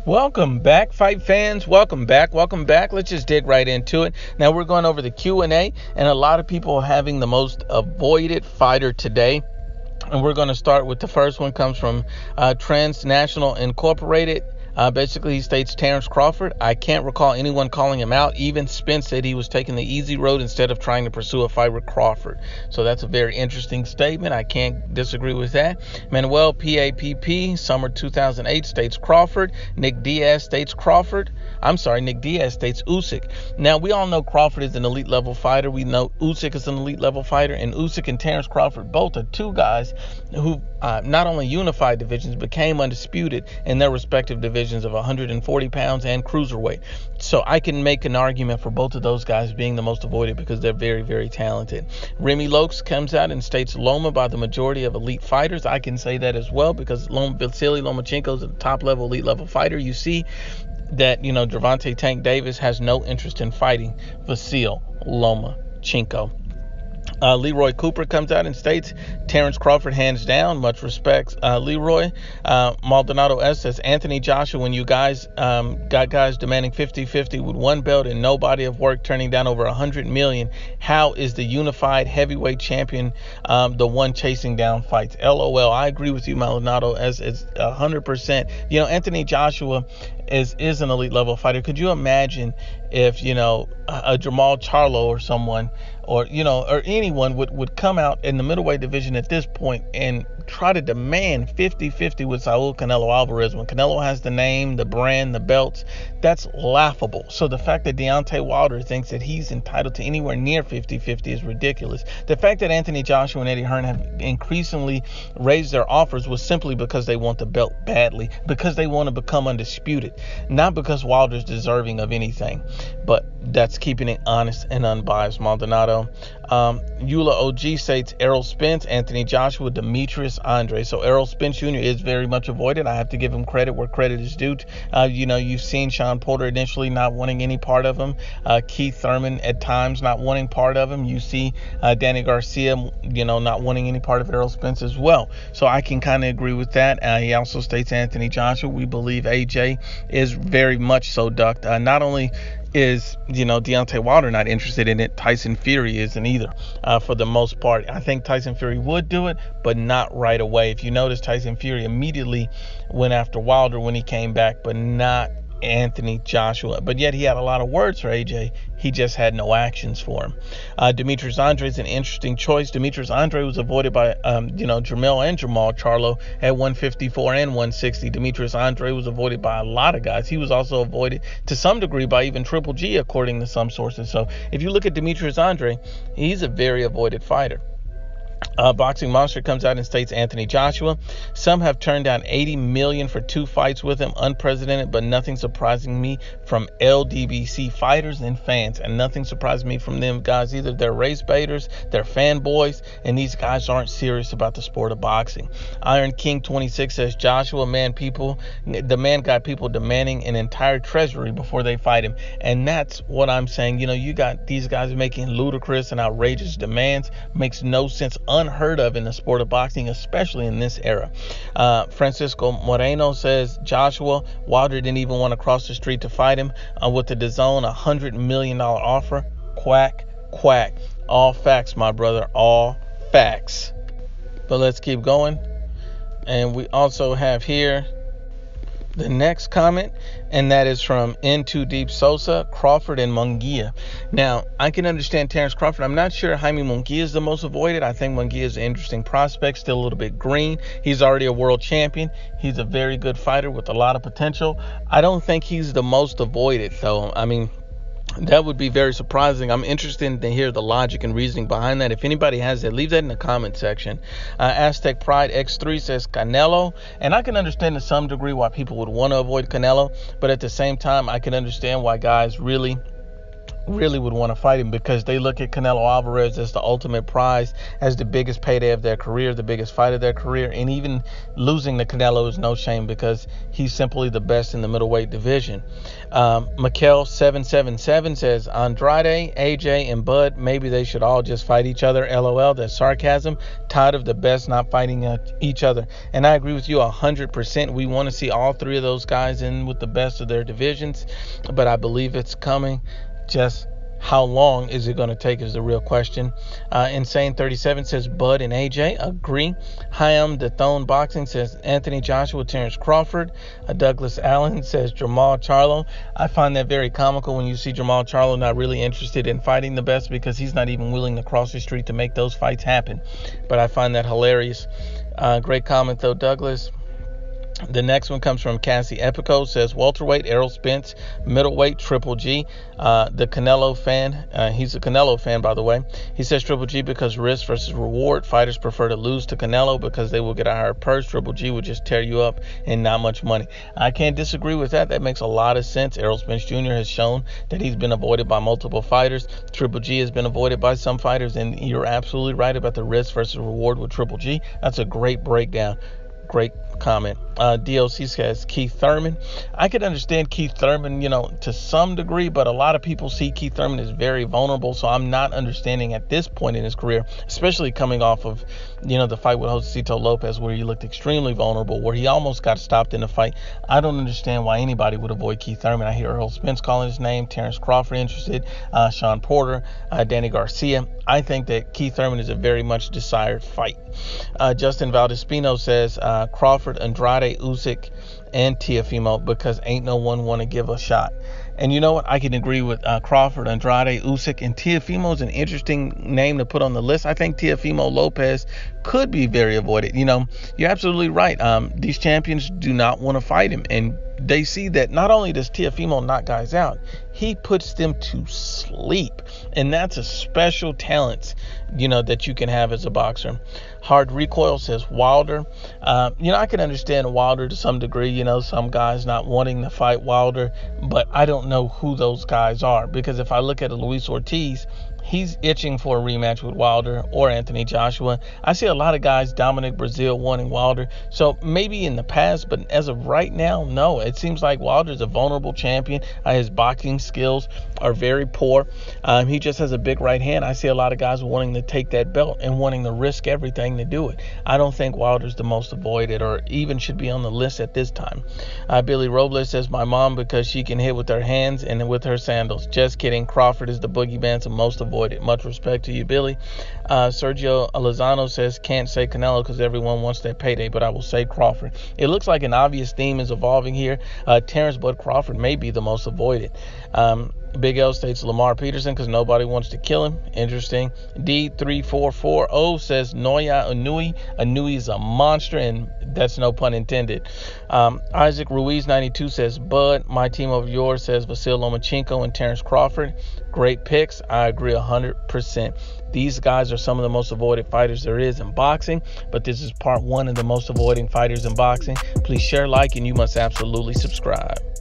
Welcome back, fight fans. Welcome back. Let's just dig right into it. Now we're going over the Q&A, and a lot of people are having the most avoided fighter today. And we're going to start with the first one. Comes from Transnational Incorporated. Basically, he states Terence Crawford. I can't recall anyone calling him out. Even Spence said he was taking the easy road instead of trying to pursue a fight with Crawford. So that's a very interesting statement. I can't disagree with that. Manuel PAPP, summer 2008, states Crawford. Nick Diaz states Usyk. Now, we all know Crawford is an elite level fighter. We know Usyk is an elite level fighter. And Usyk and Terence Crawford both are two guys who not only unified divisions, became undisputed in their respective divisions of 140 pounds and cruiserweight. So I can make an argument for both of those guys being the most avoided because they're very, very talented. Remy Lokes comes out and states Loma by the majority of elite fighters. I can say that as well because Vasily Lomachenko is a top level, elite level fighter. You see that, Gervonta Tank Davis has no interest in fighting Vasily Lomachenko. Leroy Cooper comes out and states Terence Crawford hands down. Much respect, Leroy. Maldonado S says Anthony Joshua, when you guys got guys demanding 50-50 with one belt and no body of work, turning down over $100 million, how is the unified heavyweight champion the one chasing down fights? LOL. I agree with you, Maldonado S. It's 100%. Anthony Joshua is an elite level fighter. Could you imagine if a Jermall Charlo or someone or anyone would come out in the middleweight division at this point and try to demand 50-50 with Saul Canelo Alvarez when Canelo has the name, the brand, the belts? That's laughable. So the fact that Deontay Wilder thinks that he's entitled to anywhere near 50-50 is ridiculous. The fact that Anthony Joshua and Eddie Hearn have increasingly raised their offers was simply because they want the belt badly, because they want to become undisputed, not because Wilder's deserving of anything. But that's keeping it honest and unbiased, Maldonado. Eula OG states Errol Spence, Anthony Joshua, Demetrius Andre. So Errol Spence Jr. is very much avoided. I have to give him credit where credit is due. You've seen Sean Porter initially not wanting any part of him. Keith Thurman at times not wanting part of him. You see Danny Garcia, not wanting any part of Errol Spence as well. So I can kind of agree with that. He also states Anthony Joshua. We believe AJ is very much so ducked. Not only is Deontay Wilder not interested in it, Tyson Fury isn't either, for the most part. I think Tyson Fury would do it, but not right away. If you notice, Tyson Fury immediately went after Wilder when he came back, but not Anthony Joshua. But yet he had a lot of words for AJ. He just had no actions for him. Demetrius Andre is an interesting choice. Demetrius Andre was avoided by Jermall and Jermall Charlo at 154 and 160. Demetrius Andre was avoided by a lot of guys. He was also avoided to some degree by even Triple G, according to some sources. So if you look at Demetrius Andre, he's a very avoided fighter. Boxing Monster comes out and states Anthony Joshua. Some have turned down $80 million for 2 fights with him, unprecedented, but nothing surprising me from LDBC fighters and fans, and nothing surprising me from them guys either. They're race baiters, they're fanboys, and these guys aren't serious about the sport of boxing. Iron King 26 says Joshua, the man got people demanding an entire treasury before they fight him, and that's what I'm saying. You got these guys making ludicrous and outrageous demands. Makes no sense, unheard of in the sport of boxing, especially in this era. Francisco Moreno says Joshua, Wilder didn't even want to cross the street to fight him with the DAZN $100 million offer. Quack, quack. All facts, my brother, all facts. But let's keep going. And we also have here the next comment, and that is from N2 Deep Sosa, Crawford and Munguia. Now, I can understand Terence Crawford. I'm not sure Jaime Munguia is the most avoided. I think Munguia is an interesting prospect, still a little bit green. He's already a world champion. He's a very good fighter with a lot of potential. I don't think he's the most avoided, though. I mean, that would be very surprising. I'm interested to hear the logic and reasoning behind that. If anybody has that, leave that in the comment section. Aztec Pride X3 says Canelo, and I can understand to some degree why people would want to avoid Canelo, but at the same time, I can understand why guys really really would want to fight him, because they look at Canelo Alvarez as the ultimate prize, as the biggest payday of their career, the biggest fight of their career. And even losing to Canelo is no shame, because he's simply the best in the middleweight division. Mikel777 says, Andrade, AJ, and Bud, maybe they should all just fight each other. LOL, that's sarcasm. Tired of the best not fighting each other. And I agree with you 100%. We want to see all three of those guys in with the best of their divisions, but I believe it's coming. Just how long is it going to take is the real question. Insane37 says Bud and AJ. Agree. Hyam Dethone Boxing says Anthony Joshua, Terence Crawford. Douglas Allen says Jermall Charlo. I find that very comical when you see Jermall Charlo not really interested in fighting the best, because he's not even willing to cross the street to make those fights happen. But I find that hilarious. Great comment though, Douglas. The next one comes from Cassie Epico, says welterweight Errol Spence, middleweight Triple G. The Canelo fan, he's a Canelo fan, by the way. He says Triple G because risk versus reward. Fighters prefer to lose to Canelo because they will get a higher purse. Triple G would just tear you up and not much money. I can't disagree with that. That makes a lot of sense. Errol Spence Jr. has shown that he's been avoided by multiple fighters. Triple G has been avoided by some fighters, and you're absolutely right about the risk versus reward with Triple G. That's a great breakdown. Great comment. DLC says Keith Thurman. I could understand Keith Thurman, to some degree, but a lot of people see Keith Thurman as very vulnerable, so I'm not understanding at this point in his career, especially coming off of, the fight with Josecito Lopez, where he looked extremely vulnerable, where he almost got stopped in the fight. I don't understand why anybody would avoid Keith Thurman. I hear Errol Spence calling his name, Terence Crawford interested, Sean Porter, Danny Garcia. I think that Keith Thurman is a very much desired fight. Justin Valdespino says Crawford, Andrade, Usyk, and Teofimo, because ain't no one want to give a shot. And you know what? I can agree with Crawford, Andrade, Usyk, and Teofimo is an interesting name to put on the list. I think Teofimo Lopez could be very avoided. You're absolutely right. These champions do not want to fight him, and they see that not only does Teofimo knock guys out, he puts them to sleep. And that's a special talent, that you can have as a boxer. Hard Recoil says Wilder. I can understand Wilder to some degree, some guys not wanting to fight Wilder, but I don't know who those guys are, because if I look at Luis Ortiz, he's itching for a rematch with Wilder or Anthony Joshua. I see a lot of guys, Dominic Brazil, wanting Wilder. So maybe in the past, but as of right now, no. It seems like Wilder's a vulnerable champion. His boxing skills are very poor. He just has a big right hand. I see a lot of guys wanting to take that belt and wanting to risk everything to do it. I don't think Wilder's the most avoided, or even should be on the list at this time. Billy Robles says my mom, because she can hit with her hands and with her sandals. Just kidding. Crawford is the boogeyman, so most avoided. Much respect to you, Billy. Sergio Lozano says can't say Canelo because everyone wants that payday, but I will say Crawford. It looks like an obvious theme is evolving here. Terence Bud Crawford may be the most avoided. Big L states Lamar Peterson because nobody wants to kill him. Interesting. D3440 says Noya Inui. Inui is a monster, and that's no pun intended. Isaac Ruiz 92 says Bud. My team over yours says Vasil Lomachenko and Terence Crawford. Great picks. I agree 100%. These guys are some of the most avoided fighters there is in boxing, but this is part one of the most avoiding fighters in boxing. Please share, like, and you must absolutely subscribe.